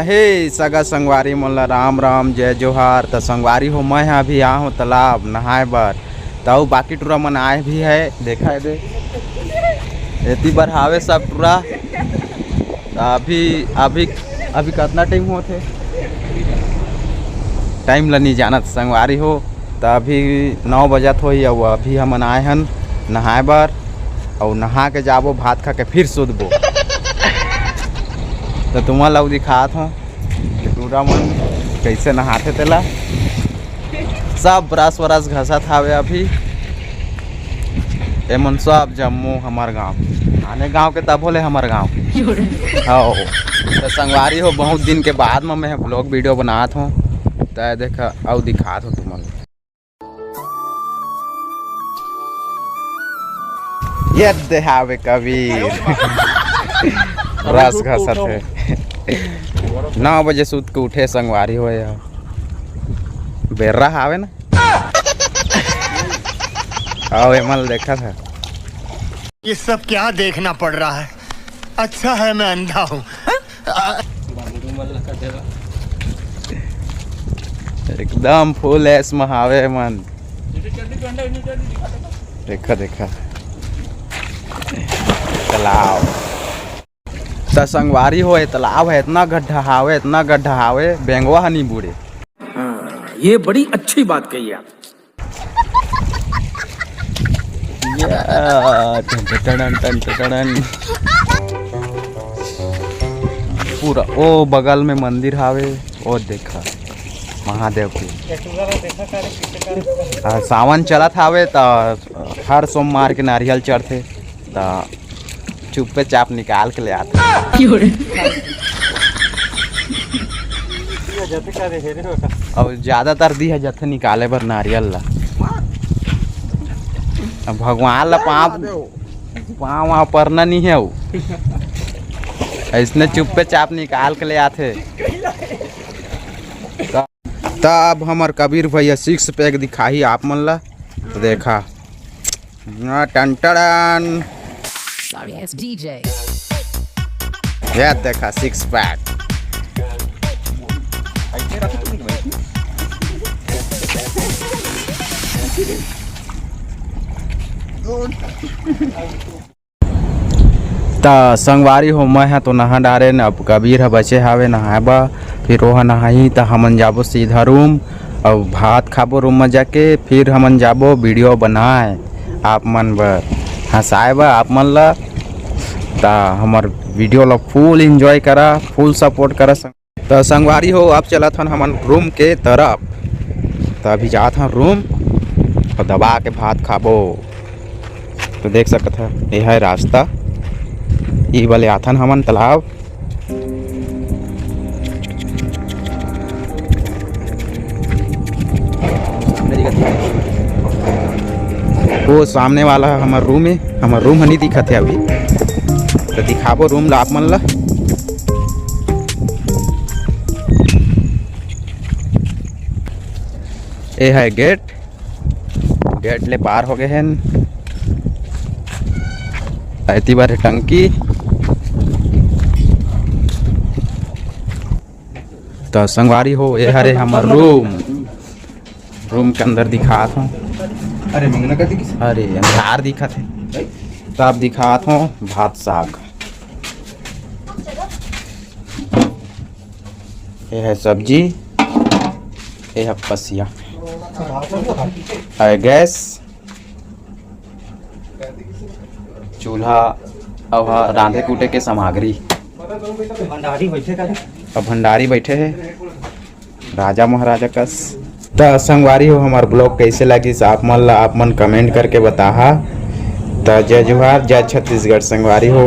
हे सगा संगवारी मन ला राम राम जय जोहार। तो संगवारी हो मैं अभी आ हूँ तालाब नहाए बर। तो बाकी टूरा मन आए भी है, देखा दे इतनी बार हावे सब टूरा। अभी अभी अभी कितना टाइम हुआ थे, टाइम ला नहीं जाना संगवारी हो। तो अभी 9 बजत हो ही अभी हम आए हन नहाए बर और नहा के जाबो भात खा के फिर सुतबो। तो तुम्हारा लोग दिखात हो टूरा मन कैसे नहाते तेला। सब ब्रश वरस घसत हावे अभी एमन सब जम्मू हमार गांव आने गांव के तब होले हमार गांव हो। तो संगवारी हो बहुत दिन के बाद में मैं ब्लॉग वीडियो बनात हूँ। तो देखा और दिखात हो तुम्हारा ये देहावे कबीर रस घसत है। 9 बजे सूत के उठे संगवारी हो बेर्रा हावे ना आओ एमल देखा था। ये सब क्या देखना पड़ रहा है, अच्छा है मैं अंधा हूँ। एकदम फुल ऐस महावे मन देखा देखा तालाब। तो संगवारी हो तालाब है, इतना गड्ढा हावे बेंगवा नहीं बूढ़े। ये बड़ी अच्छी बात कही आप। पूरा ओ बगल में मंदिर हावे और देखा महादेव की। सावन चलत हावे तो हर सोमवार के नारियल चढ़ते तो चुप्पे चाप निकाल के ले आते। और ज्यादातर दी है जथे निकाले बर नारियल ला। भगवान ला पाँव परना नहीं है इसने चुप्पे चाप निकाल के ले आते। तब हमार कबीर भैया 6 पैक दिखाई आप मन ला। तो देखा टन टन ये देखा 6 पैक। तो संगवारी हो मैं तो नहा डारे न। अब कबीर है बचे हावे नहाबा फिर वह नहाई तो हमन जाबो सीधा रूम और भात खाबो रूम में जाके। फिर हमन जाबो वीडियो बनाए आप मन बर हंसाए बा आप मन ला। तो हमार वीडियो ला फुल एंजॉय करा, फुल सपोर्ट करा। तो संगवारी हो अब चलत हन हमन रूम के तरफ। तो अभी जात हन रूम और दबा के भात खाबो। तो देख सकत है ये है रास्ता, ये वाले आथन हमन तालाब। वो सामने वाला हमार रूम है, हमार रूम नहीं दिखत है अभी। तो दिखाबो रूम ला आप मन ला। ये है गेट, गेट ले पार हो गए हैं। ऐती बार टंकी। तो संगवारी हो ये हरे हमार रूम, रूम के अंदर दिखात हूँ। अरे अंधार दिखत है। तब दिखात हूँ भात साग। ये है सब्जी, ये है पसिया, है गैस, चूल्हा और रांधे कूटे के सामग्री। अब भंडारी बैठे हैं राजा महाराजा कस। तो संगवारी हो हमार ब्लॉग कैसे लगी आप मन कमेंट करके बताहा। तो जय जोहार जय छत्तीसगढ़ संगवारी हो।